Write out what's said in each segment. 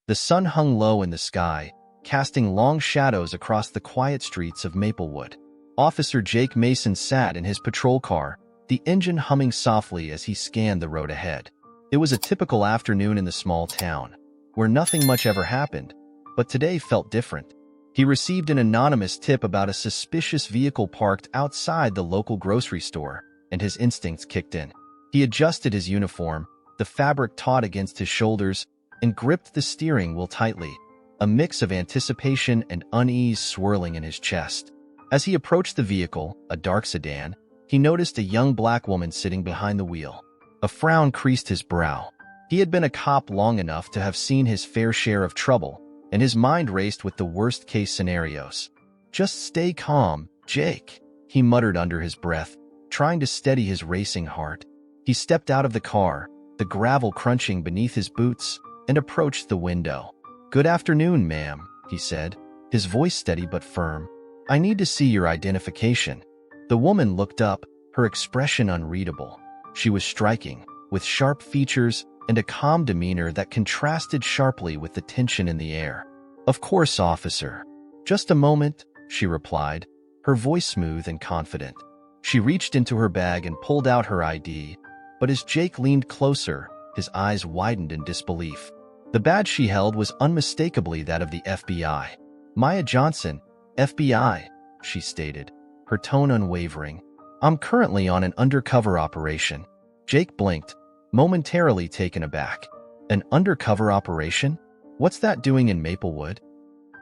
The sun hung low in the sky, casting long shadows across the quiet streets of Maplewood. Officer Jake Mason sat in his patrol car, the engine humming softly as he scanned the road ahead. It was a typical afternoon in the small town, where nothing much ever happened, but today felt different. He received an anonymous tip about a suspicious vehicle parked outside the local grocery store, and his instincts kicked in. He adjusted his uniform, the fabric taut against his shoulders, and gripped the steering wheel tightly, a mix of anticipation and unease swirling in his chest. As he approached the vehicle, a dark sedan, he noticed a young black woman sitting behind the wheel. A frown creased his brow. He had been a cop long enough to have seen his fair share of trouble, and his mind raced with the worst-case scenarios. "Just stay calm, Jake," he muttered under his breath, trying to steady his racing heart. He stepped out of the car, the gravel crunching beneath his boots, and approached the window. "Good afternoon, ma'am," he said, his voice steady but firm. "I need to see your identification." The woman looked up, her expression unreadable. She was striking, with sharp features and a calm demeanor that contrasted sharply with the tension in the air. "Of course, officer." "Just a moment," she replied, her voice smooth and confident. She reached into her bag and pulled out her ID, but as Jake leaned closer, his eyes widened in disbelief. The badge she held was unmistakably that of the FBI. "Maya Johnson, FBI," she stated, her tone unwavering. "I'm currently on an undercover operation." Jake blinked, momentarily taken aback. An undercover operation? What's that doing in Maplewood?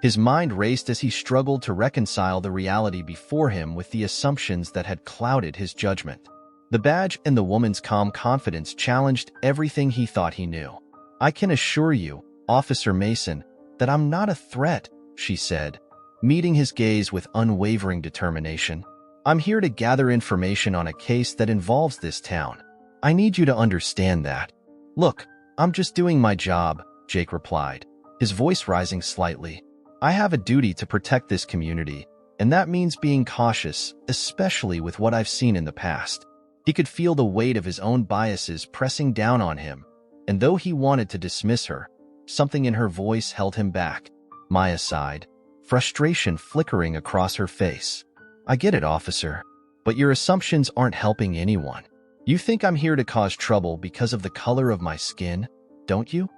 His mind raced as he struggled to reconcile the reality before him with the assumptions that had clouded his judgment. The badge and the woman's calm confidence challenged everything he thought he knew. "I can assure you, Officer Mason, that I'm not a threat," she said, meeting his gaze with unwavering determination. "I'm here to gather information on a case that involves this town. I need you to understand that." "Look, I'm just doing my job," Jake replied, his voice rising slightly. "I have a duty to protect this community, and that means being cautious, especially with what I've seen in the past." He could feel the weight of his own biases pressing down on him, and though he wanted to dismiss her, something in her voice held him back. Maya sighed, frustration flickering across her face. "I get it, officer, but your assumptions aren't helping anyone. You think I'm here to cause trouble because of the color of my skin, don't you?"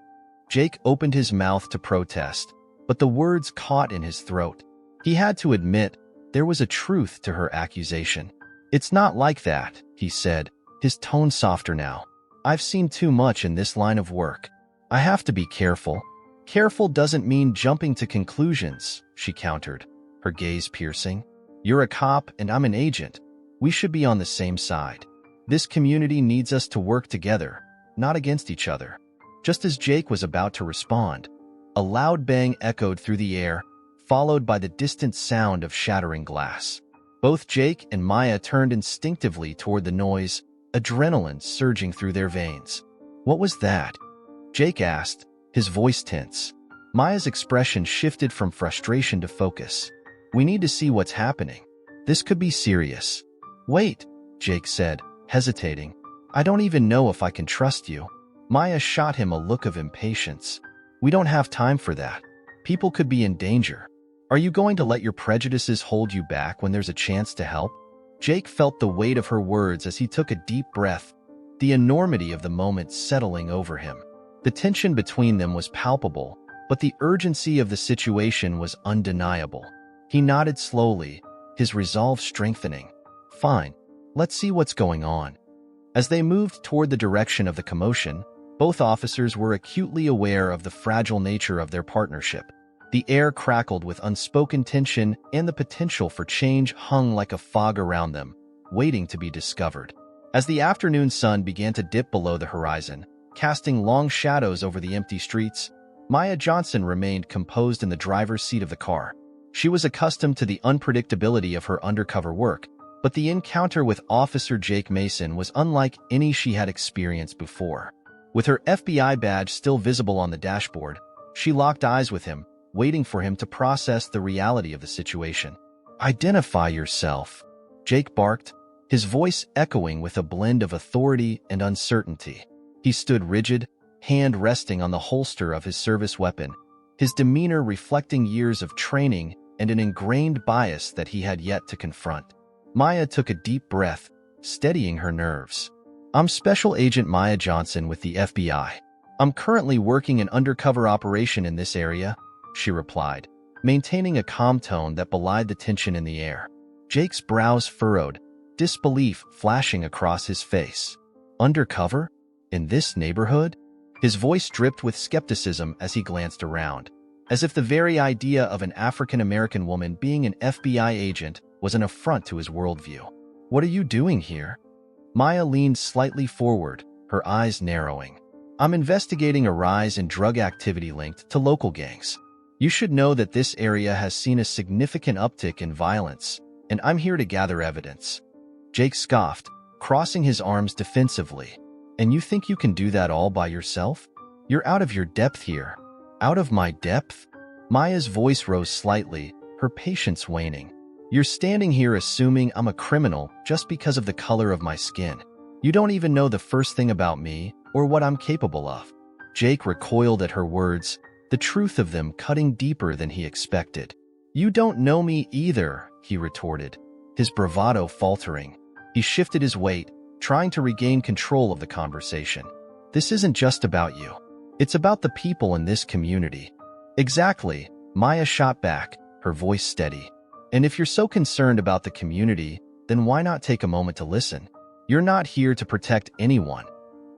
Jake opened his mouth to protest, but the words caught in his throat. He had to admit there was a truth to her accusation. "It's not like that," he said, his tone softer now. "I've seen too much in this line of work. I have to be careful." "Careful doesn't mean jumping to conclusions," she countered, her gaze piercing. "You're a cop and I'm an agent. We should be on the same side. This community needs us to work together, not against each other." Just as Jake was about to respond, a loud bang echoed through the air, followed by the distant sound of shattering glass. Both Jake and Maya turned instinctively toward the noise, adrenaline surging through their veins. "What was that?" Jake asked, his voice tense. Maya's expression shifted from frustration to focus. "We need to see what's happening. This could be serious." "Wait," Jake said, hesitating. "I don't even know if I can trust you." Maya shot him a look of impatience. "We don't have time for that. People could be in danger. Are you going to let your prejudices hold you back when there's a chance to help?" Jake felt the weight of her words as he took a deep breath, the enormity of the moment settling over him. The tension between them was palpable, but the urgency of the situation was undeniable. He nodded slowly, his resolve strengthening. "Fine, let's see what's going on." As they moved toward the direction of the commotion, both officers were acutely aware of the fragile nature of their partnership. The air crackled with unspoken tension, and the potential for change hung like a fog around them, waiting to be discovered. As the afternoon sun began to dip below the horizon, casting long shadows over the empty streets, Maya Johnson remained composed in the driver's seat of the car. She was accustomed to the unpredictability of her undercover work, but the encounter with Officer Jake Mason was unlike any she had experienced before. With her FBI badge still visible on the dashboard, she locked eyes with him, waiting for him to process the reality of the situation. "Identify yourself," Jake barked, his voice echoing with a blend of authority and uncertainty. He stood rigid, hand resting on the holster of his service weapon, his demeanor reflecting years of training and an ingrained bias that he had yet to confront. Maya took a deep breath, steadying her nerves. "I'm Special Agent Maya Johnson with the FBI. I'm currently working an undercover operation in this area," she replied, maintaining a calm tone that belied the tension in the air. Jake's brows furrowed, disbelief flashing across his face. Undercover? In this neighborhood? His voice dripped with skepticism as he glanced around, as if the very idea of an African-American woman being an FBI agent was an affront to his worldview. "What are you doing here?" Maya leaned slightly forward, her eyes narrowing. "I'm investigating a rise in drug activity linked to local gangs. You should know that this area has seen a significant uptick in violence, and I'm here to gather evidence." Jake scoffed, crossing his arms defensively. "And you think you can do that all by yourself? You're out of your depth here." "Out of my depth?" Maya's voice rose slightly, her patience waning. "You're standing here assuming I'm a criminal just because of the color of my skin. You don't even know the first thing about me or what I'm capable of." Jake recoiled at her words, the truth of them cutting deeper than he expected. "You don't know me either," he retorted, his bravado faltering. He shifted his weight, trying to regain control of the conversation. "This isn't just about you. It's about the people in this community." "Exactly," Maya shot back, her voice steady. "And if you're so concerned about the community, then why not take a moment to listen? You're not here to protect anyone.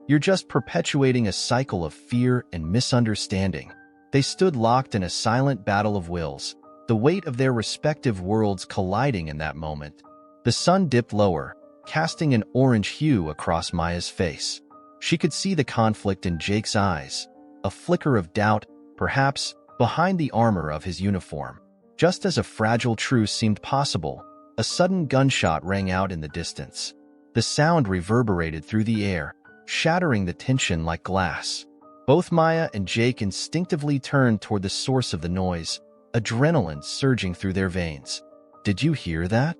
You're just perpetuating a cycle of fear and misunderstanding." They stood locked in a silent battle of wills, the weight of their respective worlds colliding in that moment. The sun dipped lower, casting an orange hue across Maya's face. She could see the conflict in Jake's eyes, a flicker of doubt, perhaps, behind the armor of his uniform. Just as a fragile truce seemed possible, a sudden gunshot rang out in the distance. The sound reverberated through the air, shattering the tension like glass. Both Maya and Jake instinctively turned toward the source of the noise, adrenaline surging through their veins. "Did you hear that?"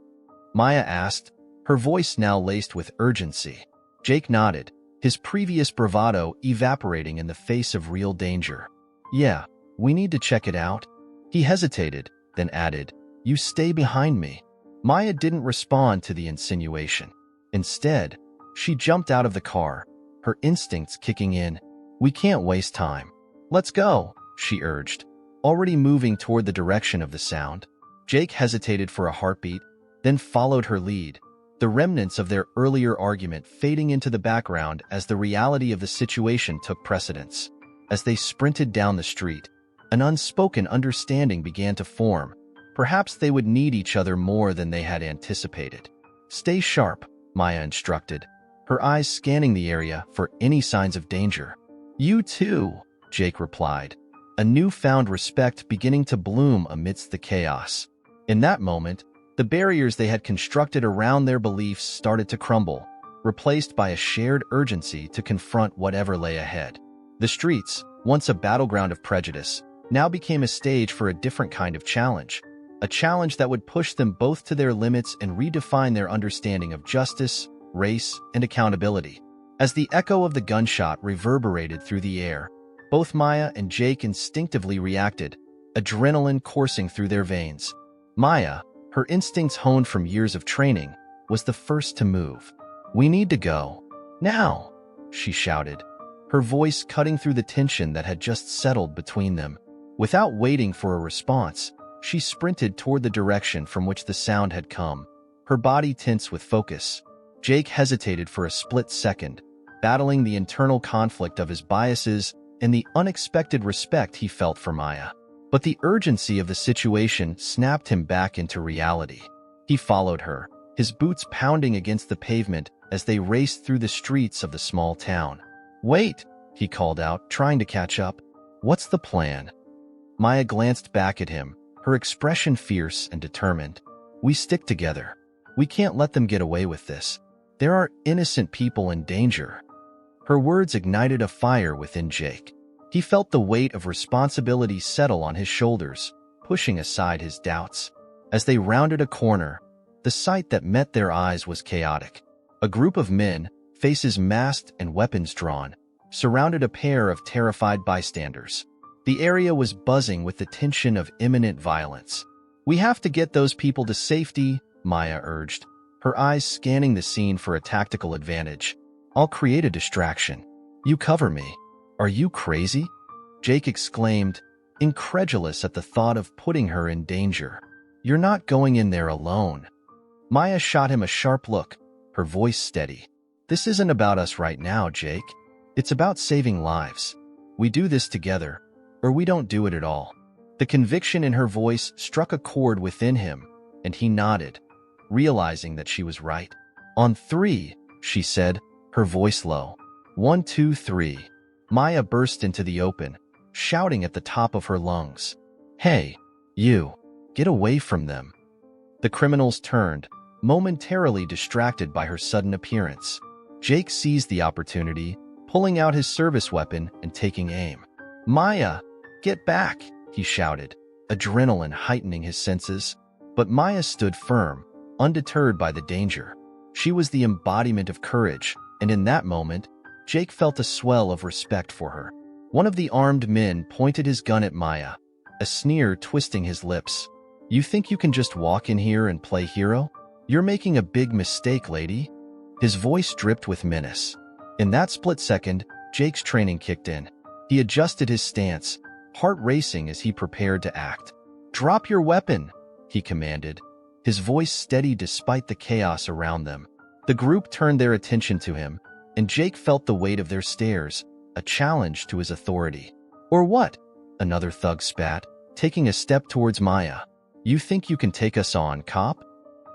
Maya asked, her voice now laced with urgency. Jake nodded, his previous bravado evaporating in the face of real danger. "Yeah, we need to check it out." He hesitated, then added, "You stay behind me." Maya didn't respond to the insinuation. Instead, she jumped out of the car, her instincts kicking in. "We can't waste time. Let's go," she urged, already moving toward the direction of the sound. Jake hesitated for a heartbeat, then followed her lead, the remnants of their earlier argument fading into the background as the reality of the situation took precedence. As they sprinted down the street, an unspoken understanding began to form. Perhaps they would need each other more than they had anticipated. "Stay sharp," Maya instructed, her eyes scanning the area for any signs of danger. "You too," Jake replied, a newfound respect beginning to bloom amidst the chaos. In that moment, the barriers they had constructed around their beliefs started to crumble, replaced by a shared urgency to confront whatever lay ahead. The streets, once a battleground of prejudice, now became a stage for a different kind of challenge, a challenge that would push them both to their limits and redefine their understanding of justice, race, and accountability. As the echo of the gunshot reverberated through the air, both Maya and Jake instinctively reacted, adrenaline coursing through their veins. Maya, her instincts honed from years of training, was the first to move. "We need to go. Now!" she shouted, her voice cutting through the tension that had just settled between them. Without waiting for a response, she sprinted toward the direction from which the sound had come, her body tense with focus. Jake hesitated for a split second, battling the internal conflict of his biases and the unexpected respect he felt for Maya. But the urgency of the situation snapped him back into reality. He followed her, his boots pounding against the pavement as they raced through the streets of the small town. "Wait," he called out, trying to catch up. "What's the plan?" Maya glanced back at him, her expression fierce and determined. "We stick together. We can't let them get away with this. There are innocent people in danger." Her words ignited a fire within Jake. He felt the weight of responsibility settle on his shoulders, pushing aside his doubts. As they rounded a corner, the sight that met their eyes was chaotic. A group of men, faces masked and weapons drawn, surrounded a pair of terrified bystanders. The area was buzzing with the tension of imminent violence. "We have to get those people to safety," Maya urged, her eyes scanning the scene for a tactical advantage. "I'll create a distraction. You cover me." "Are you crazy?" Jake exclaimed, incredulous at the thought of putting her in danger. "You're not going in there alone." Maya shot him a sharp look, her voice steady. "This isn't about us right now, Jake. It's about saving lives. We do this together, or we don't do it at all." The conviction in her voice struck a chord within him, and he nodded, realizing that she was right. "On three," she said, her voice low. "1, 2, 3. Maya burst into the open, shouting at the top of her lungs. "Hey, you! Get away from them!" The criminals turned, momentarily distracted by her sudden appearance. Jake seized the opportunity, pulling out his service weapon and taking aim. "Maya, get back!" he shouted, adrenaline heightening his senses. But Maya stood firm, undeterred by the danger. She was the embodiment of courage, and in that moment, Jake felt a swell of respect for her. One of the armed men pointed his gun at Maya, a sneer twisting his lips. "You think you can just walk in here and play hero? You're making a big mistake, lady." His voice dripped with menace. In that split second, Jake's training kicked in. He adjusted his stance, heart racing as he prepared to act. "Drop your weapon," he commanded, his voice steady despite the chaos around them. The group turned their attention to him, and Jake felt the weight of their stares, a challenge to his authority. "Or what?" another thug spat, taking a step towards Maya. "You think you can take us on, cop?"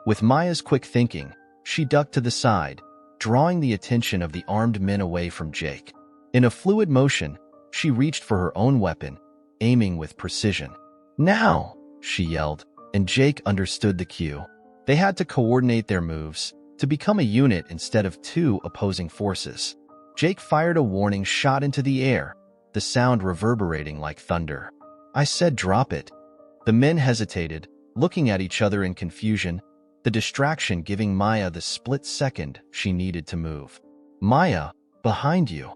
With Maya's quick thinking, she ducked to the side, drawing the attention of the armed men away from Jake. In a fluid motion, she reached for her own weapon, aiming with precision. "Now!" she yelled, and Jake understood the cue. They had to coordinate their moves, to become a unit instead of two opposing forces. Jake fired a warning shot into the air, the sound reverberating like thunder. "I said drop it." The men hesitated, looking at each other in confusion, the distraction giving Maya the split second she needed to move. "Maya, behind you!"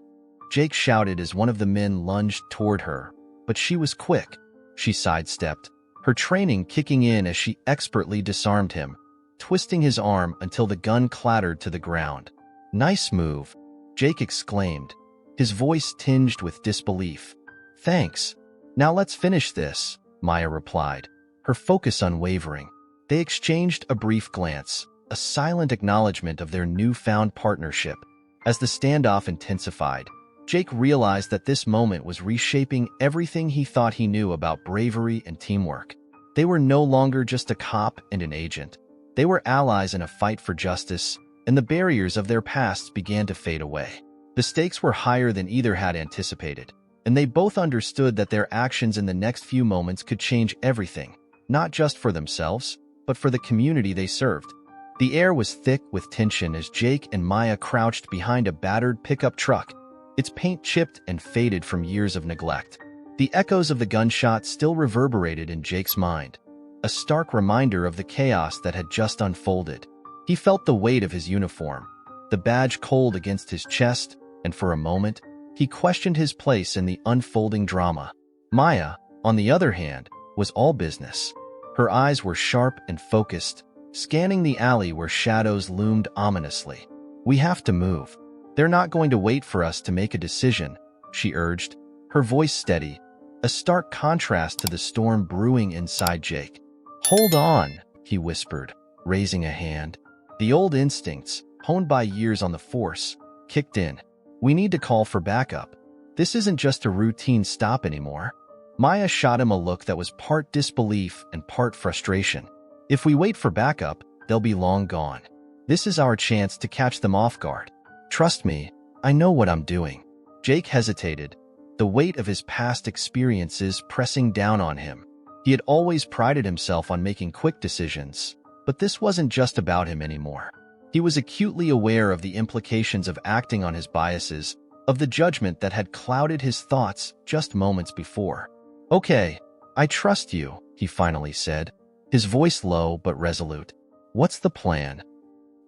Jake shouted as one of the men lunged toward her, but she was quick. She sidestepped, her training kicking in as she expertly disarmed him, twisting his arm until the gun clattered to the ground. "Nice move," Jake exclaimed, his voice tinged with disbelief. "Thanks. Now let's finish this," Maya replied, her focus unwavering. They exchanged a brief glance, a silent acknowledgement of their newfound partnership. As the standoff intensified, Jake realized that this moment was reshaping everything he thought he knew about bravery and teamwork. They were no longer just a cop and an agent. They were allies in a fight for justice, and the barriers of their pasts began to fade away. The stakes were higher than either had anticipated, and they both understood that their actions in the next few moments could change everything, not just for themselves, but for the community they served. The air was thick with tension as Jake and Maya crouched behind a battered pickup truck, its paint chipped and faded from years of neglect. The echoes of the gunshot still reverberated in Jake's mind, a stark reminder of the chaos that had just unfolded. He felt the weight of his uniform, the badge cold against his chest, and for a moment, he questioned his place in the unfolding drama. Maya, on the other hand, was all business. Her eyes were sharp and focused, scanning the alley where shadows loomed ominously. "We have to move. They're not going to wait for us to make a decision," she urged, her voice steady, a stark contrast to the storm brewing inside Jake. "Hold on," he whispered, raising a hand. The old instincts, honed by years on the force, kicked in. "We need to call for backup. This isn't just a routine stop anymore." Maya shot him a look that was part disbelief and part frustration. "If we wait for backup, they'll be long gone. This is our chance to catch them off guard. Trust me, I know what I'm doing." Jake hesitated, the weight of his past experiences pressing down on him. He had always prided himself on making quick decisions, but this wasn't just about him anymore. He was acutely aware of the implications of acting on his biases, of the judgment that had clouded his thoughts just moments before. "Okay, I trust you," he finally said, his voice low but resolute. "What's the plan?"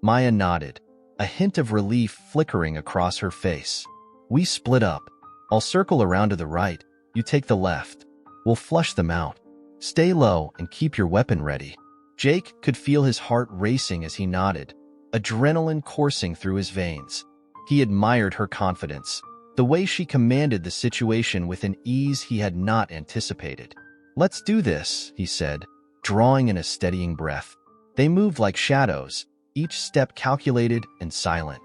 Maya nodded, a hint of relief flickering across her face. We split up. I'll circle around to the right, you take the left. We'll flush them out. Stay low and keep your weapon ready. Jake could feel his heart racing as he nodded, adrenaline coursing through his veins. He admired her confidence, the way she commanded the situation with an ease he had not anticipated. Let's do this, he said, drawing in a steadying breath. They moved like shadows, each step calculated and silent.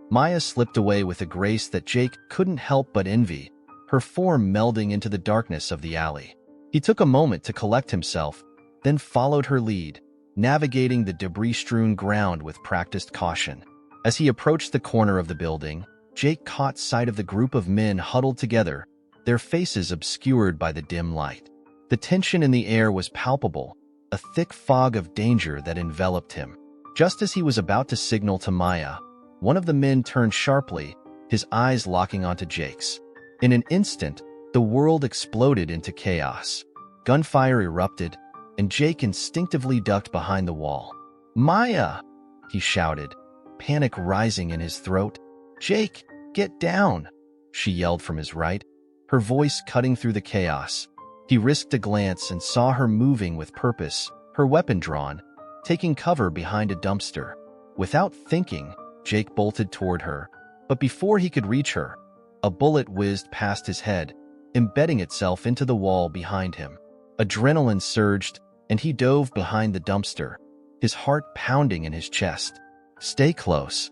Maya slipped away with a grace that Jake couldn't help but envy, her form melding into the darkness of the alley. He took a moment to collect himself, then followed her lead, navigating the debris-strewn ground with practiced caution. As he approached the corner of the building, Jake caught sight of the group of men huddled together, their faces obscured by the dim light. The tension in the air was palpable, a thick fog of danger that enveloped him. Just as he was about to signal to Maya, one of the men turned sharply, his eyes locking onto Jake's. In an instant, the world exploded into chaos. Gunfire erupted, and Jake instinctively ducked behind the wall. "Maya!" he shouted, panic rising in his throat. "Jake, get down!" she yelled from his right, her voice cutting through the chaos. He risked a glance and saw her moving with purpose, her weapon drawn, taking cover behind a dumpster. Without thinking, Jake bolted toward her, but before he could reach her, a bullet whizzed past his head, embedding itself into the wall behind him. Adrenaline surged, and he dove behind the dumpster, his heart pounding in his chest. "Stay close,"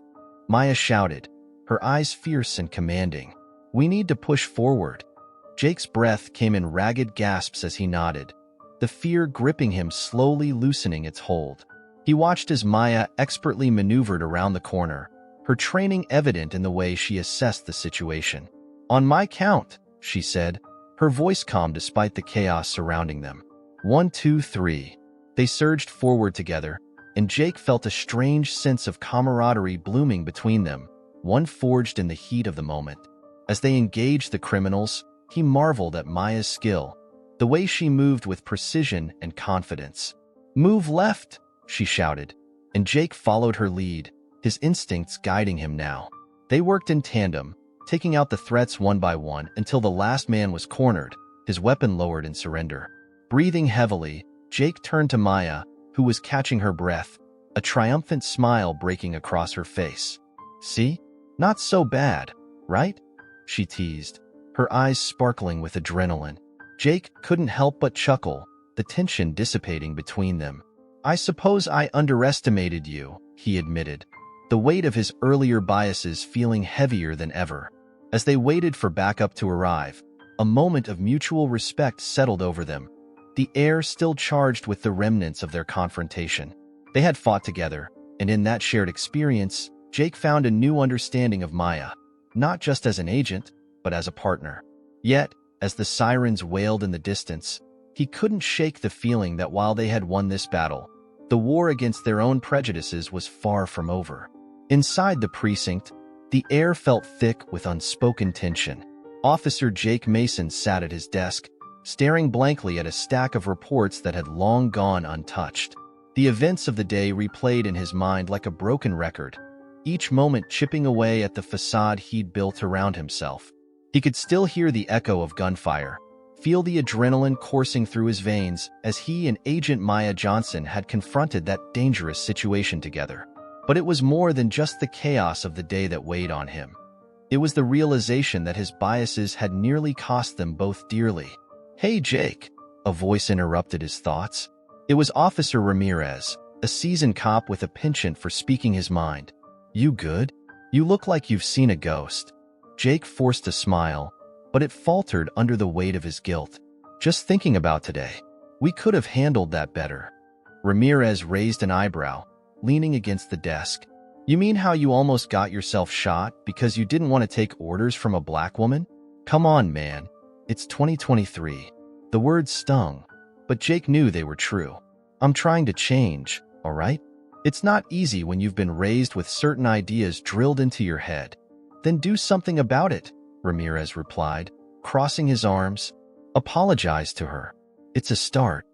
Maya shouted, her eyes fierce and commanding. "We need to push forward." Jake's breath came in ragged gasps as he nodded, the fear gripping him slowly loosening its hold. He watched as Maya expertly maneuvered around the corner, her training evident in the way she assessed the situation. "On my count," she said, her voice calm despite the chaos surrounding them. 1, 2, 3. They surged forward together, and Jake felt a strange sense of camaraderie blooming between them, one forged in the heat of the moment. As they engaged the criminals, he marveled at Maya's skill, the way she moved with precision and confidence. "Move left," she shouted, and Jake followed her lead, his instincts guiding him now. They worked in tandem, taking out the threats one by one until the last man was cornered, his weapon lowered in surrender. Breathing heavily, Jake turned to Maya, who was catching her breath, a triumphant smile breaking across her face. "See? Not so bad, right?" she teased, her eyes sparkling with adrenaline. Jake couldn't help but chuckle, the tension dissipating between them. "I suppose I underestimated you," he admitted, the weight of his earlier biases feeling heavier than ever. As they waited for backup to arrive, a moment of mutual respect settled over them, the air still charged with the remnants of their confrontation. They had fought together, and in that shared experience, Jake found a new understanding of Maya, not just as an agent, but as a partner. Yet, as the sirens wailed in the distance, he couldn't shake the feeling that while they had won this battle, the war against their own prejudices was far from over. Inside the precinct, the air felt thick with unspoken tension. Officer Jake Mason sat at his desk, staring blankly at a stack of reports that had long gone untouched. The events of the day replayed in his mind like a broken record, each moment chipping away at the facade he'd built around himself. He could still hear the echo of gunfire, feel the adrenaline coursing through his veins as he and Agent Maya Johnson had confronted that dangerous situation together. But it was more than just the chaos of the day that weighed on him. It was the realization that his biases had nearly cost them both dearly. "Hey, Jake," a voice interrupted his thoughts. It was Officer Ramirez, a seasoned cop with a penchant for speaking his mind. "You good? You look like you've seen a ghost." Jake forced a smile, but it faltered under the weight of his guilt. "Just thinking about today. We could have handled that better." Ramirez raised an eyebrow, leaning against the desk. "You mean how you almost got yourself shot because you didn't want to take orders from a black woman? Come on, man. It's 2023. The words stung, but Jake knew they were true. "I'm trying to change, all right? It's not easy when you've been raised with certain ideas drilled into your head." "Then do something about it," Ramirez replied, crossing his arms. "Apologize to her. It's a start."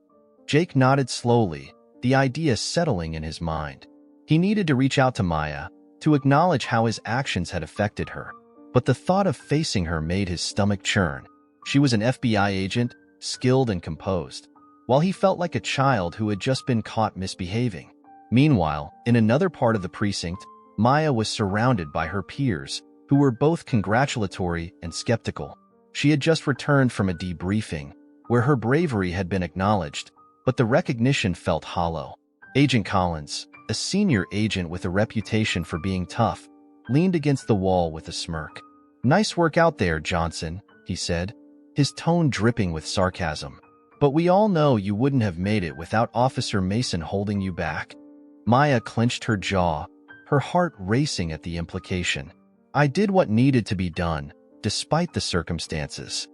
Jake nodded slowly, the idea settling in his mind. He needed to reach out to Maya, to acknowledge how his actions had affected her. But the thought of facing her made his stomach churn. She was an FBI agent, skilled and composed, while he felt like a child who had just been caught misbehaving. Meanwhile, in another part of the precinct, Maya was surrounded by her peers, who were both congratulatory and skeptical. She had just returned from a debriefing, where her bravery had been acknowledged, but the recognition felt hollow. Agent Collins, a senior agent with a reputation for being tough, leaned against the wall with a smirk. "Nice work out there, Johnson," he said, his tone dripping with sarcasm. "But we all know you wouldn't have made it without Officer Mason holding you back." Maya clenched her jaw, her heart racing at the implication. "I did what needed to be done, despite the circumstances."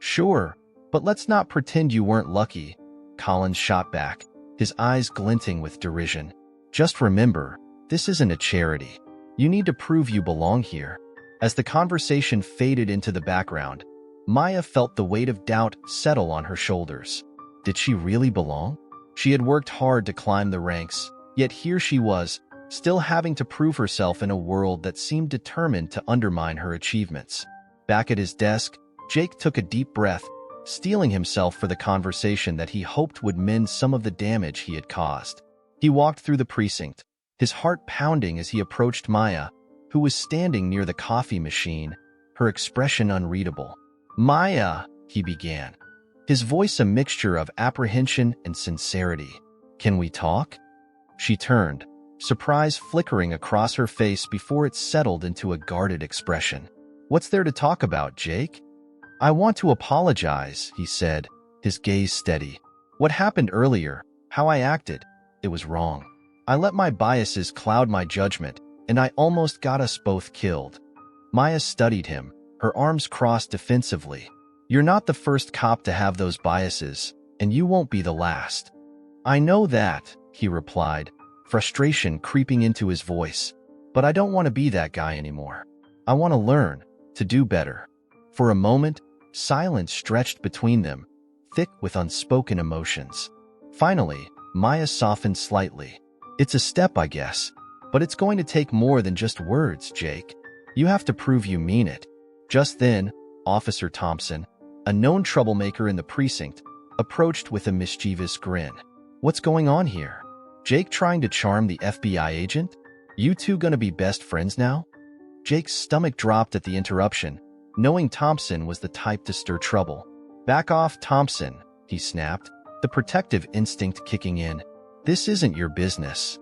"Sure, but let's not pretend you weren't lucky," Collins shot back, his eyes glinting with derision. "Just remember, this isn't a charity. You need to prove you belong here." As the conversation faded into the background, Maya felt the weight of doubt settle on her shoulders. Did she really belong? She had worked hard to climb the ranks, yet here she was, still having to prove herself in a world that seemed determined to undermine her achievements. Back at his desk, Jake took a deep breath, steeling himself for the conversation that he hoped would mend some of the damage he had caused. He walked through the precinct, his heart pounding as he approached Maya, who was standing near the coffee machine, her expression unreadable. "Maya," he began, his voice a mixture of apprehension and sincerity. "Can we talk?" She turned, surprise flickering across her face before it settled into a guarded expression. "What's there to talk about, Jake?" "I want to apologize," he said, his gaze steady. "What happened earlier, how I acted, it was wrong. I let my biases cloud my judgment, and I almost got us both killed." Maya studied him, her arms crossed defensively. "You're not the first cop to have those biases, and you won't be the last." "I know that," he replied, frustration creeping into his voice. "But I don't want to be that guy anymore. I want to learn, to do better." For a moment, silence stretched between them, thick with unspoken emotions. Finally, Maya softened slightly. "It's a step, I guess, but it's going to take more than just words, Jake. You have to prove you mean it." Just then, Officer Thompson, a known troublemaker in the precinct, approached with a mischievous grin. "What's going on here? Jake trying to charm the FBI agent? You two gonna be best friends now?" Jake's stomach dropped at the interruption, knowing Thompson was the type to stir trouble. "Back off, Thompson," he snapped, the protective instinct kicking in. "This isn't your business."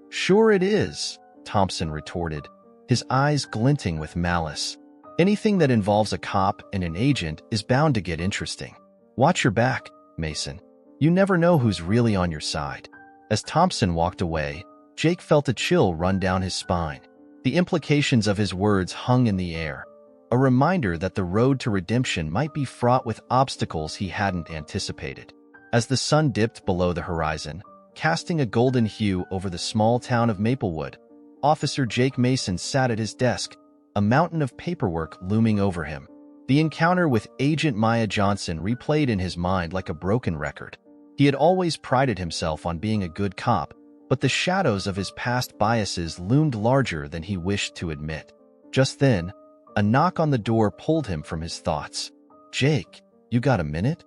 "Sure it is," Thompson retorted, his eyes glinting with malice. "Anything that involves a cop and an agent is bound to get interesting. Watch your back, Mason. You never know who's really on your side." As Thompson walked away, Jake felt a chill run down his spine. The implications of his words hung in the air, a reminder that the road to redemption might be fraught with obstacles he hadn't anticipated. As the sun dipped below the horizon, casting a golden hue over the small town of Maplewood, Officer Jake Mason sat at his desk, a mountain of paperwork looming over him. The encounter with Agent Maya Johnson replayed in his mind like a broken record. He had always prided himself on being a good cop, but the shadows of his past biases loomed larger than he wished to admit. Just then, a knock on the door pulled him from his thoughts. "Jake, you got a minute?"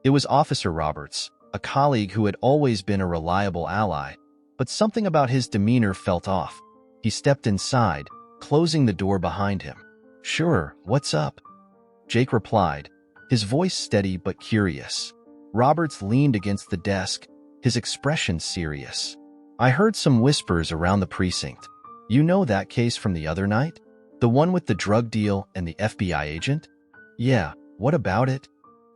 It was Officer Roberts, a colleague who had always been a reliable ally, but something about his demeanor felt off. He stepped inside, closing the door behind him. "Sure, what's up?" Jake replied, his voice steady but curious. Roberts leaned against the desk, his expression serious. "I heard some whispers around the precinct. You know that case from the other night? The one with the drug deal and the FBI agent?" "Yeah, what about it?"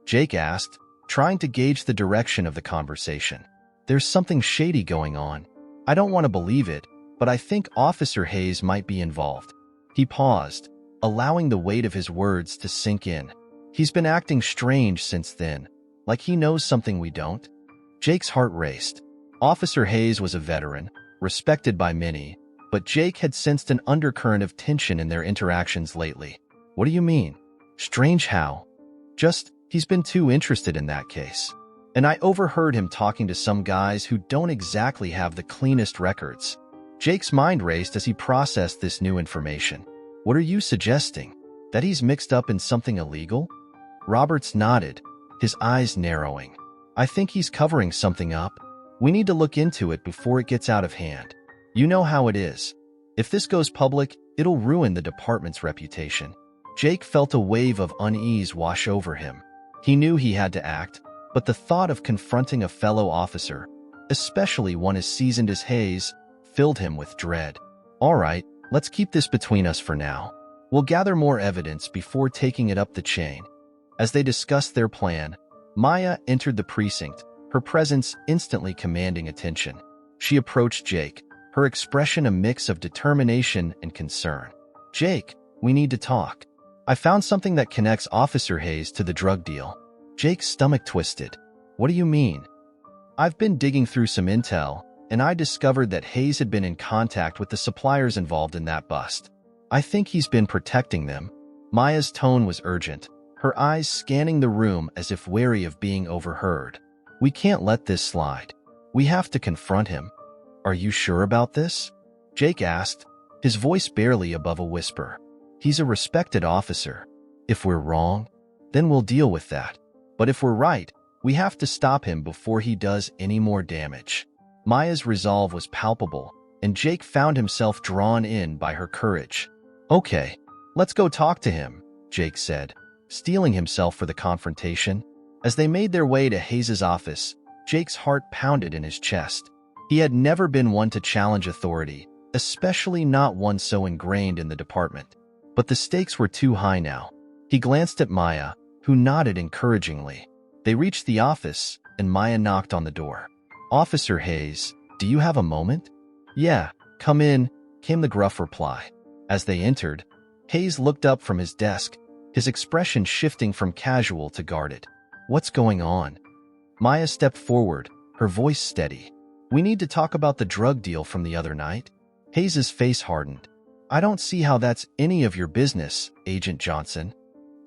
Jake asked, trying to gauge the direction of the conversation. "There's something shady going on. I don't want to believe it, but I think Officer Hayes might be involved." He paused, allowing the weight of his words to sink in. "He's been acting strange since then, like he knows something we don't." Jake's heart raced. Officer Hayes was a veteran, respected by many, but Jake had sensed an undercurrent of tension in their interactions lately. "What do you mean? Strange how?" "Just, he's been too interested in that case. And I overheard him talking to some guys who don't exactly have the cleanest records." Jake's mind raced as he processed this new information. "What are you suggesting?" That he's mixed up in something illegal? Roberts nodded, his eyes narrowing. I think he's covering something up. We need to look into it before it gets out of hand. You know how it is. If this goes public, it'll ruin the department's reputation. Jake felt a wave of unease wash over him. He knew he had to act, but the thought of confronting a fellow officer, especially one as seasoned as Hayes, filled him with dread. All right, let's keep this between us for now. We'll gather more evidence before taking it up the chain. As they discussed their plan, Maya entered the precinct, her presence instantly commanding attention. She approached Jake, her expression a mix of determination and concern. Jake, we need to talk. I found something that connects Officer Hayes to the drug deal. Jake's stomach twisted. What do you mean? I've been digging through some intel, and I discovered that Hayes had been in contact with the suppliers involved in that bust. I think he's been protecting them. Maya's tone was urgent, her eyes scanning the room as if wary of being overheard. We can't let this slide. We have to confront him. Are you sure about this? Jake asked, his voice barely above a whisper. He's a respected officer. If we're wrong, then we'll deal with that. But if we're right, we have to stop him before he does any more damage. Maya's resolve was palpable, and Jake found himself drawn in by her courage. Okay, let's go talk to him, Jake said, steeling himself for the confrontation. As they made their way to Hayes' office, Jake's heart pounded in his chest. He had never been one to challenge authority, especially not one so ingrained in the department. But the stakes were too high now. He glanced at Maya, who nodded encouragingly. They reached the office, and Maya knocked on the door. Officer Hayes, do you have a moment? Yeah, come in, came the gruff reply. As they entered, Hayes looked up from his desk, his expression shifting from casual to guarded. What's going on? Maya stepped forward, her voice steady. We need to talk about the drug deal from the other night. Hayes' face hardened. I don't see how that's any of your business, Agent Johnson.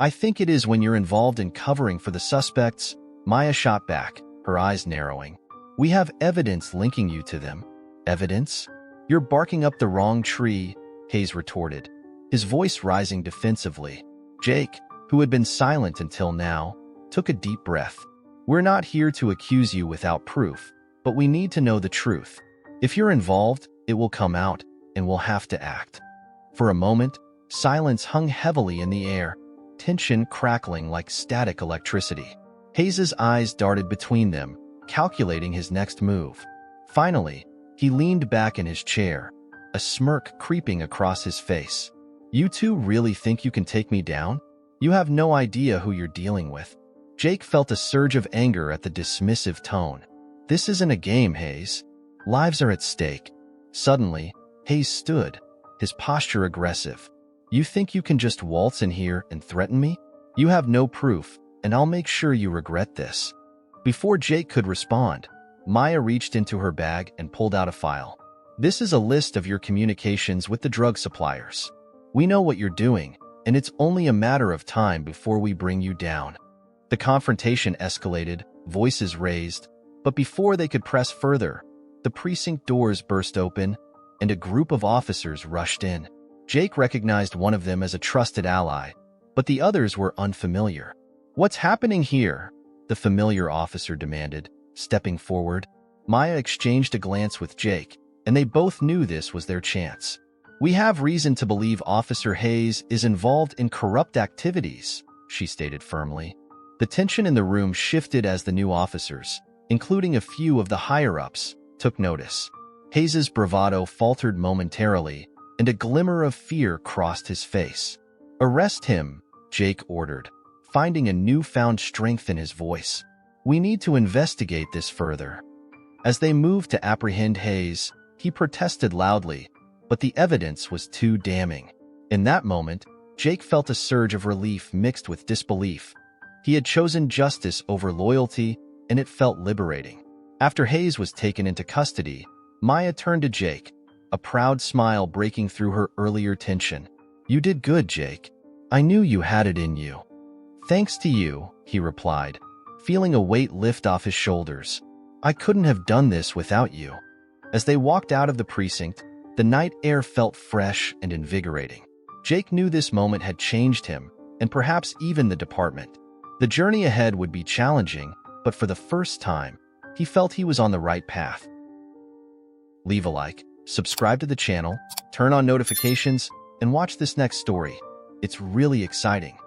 I think it is when you're involved in covering for the suspects. Maya shot back, her eyes narrowing. We have evidence linking you to them. Evidence? You're barking up the wrong tree, Hayes retorted, his voice rising defensively. Jake, who had been silent until now, took a deep breath. We're not here to accuse you without proof, but we need to know the truth. If you're involved, it will come out, and we'll have to act. For a moment, silence hung heavily in the air, tension crackling like static electricity. Hayes' eyes darted between them, calculating his next move. Finally, he leaned back in his chair, a smirk creeping across his face. You two really think you can take me down? You have no idea who you're dealing with. Jake felt a surge of anger at the dismissive tone. This isn't a game, Hayes. Lives are at stake. Suddenly, Hayes stood, his posture aggressive. You think you can just waltz in here and threaten me? You have no proof, and I'll make sure you regret this. Before Jake could respond, Maya reached into her bag and pulled out a file. This is a list of your communications with the drug suppliers. We know what you're doing, and it's only a matter of time before we bring you down. The confrontation escalated, voices raised, but before they could press further, the precinct doors burst open, and a group of officers rushed in. Jake recognized one of them as a trusted ally, but the others were unfamiliar. What's happening here? The familiar officer demanded, stepping forward. Maya exchanged a glance with Jake, and they both knew this was their chance. We have reason to believe Officer Hayes is involved in corrupt activities, she stated firmly. The tension in the room shifted as the new officers, including a few of the higher-ups, took notice. Hayes' bravado faltered momentarily, and a glimmer of fear crossed his face. Arrest him, Jake ordered, finding a newfound strength in his voice. We need to investigate this further. As they moved to apprehend Hayes, he protested loudly, but the evidence was too damning. In that moment, Jake felt a surge of relief mixed with disbelief. He had chosen justice over loyalty, and it felt liberating. After Hayes was taken into custody, Maya turned to Jake, a proud smile breaking through her earlier tension. You did good, Jake. I knew you had it in you. Thanks to you, he replied, feeling a weight lift off his shoulders. I couldn't have done this without you. As they walked out of the precinct, the night air felt fresh and invigorating. Jake knew this moment had changed him, and perhaps even the department. The journey ahead would be challenging, but for the first time, he felt he was on the right path. Leave a like, subscribe to the channel, turn on notifications, and watch this next story. It's really exciting.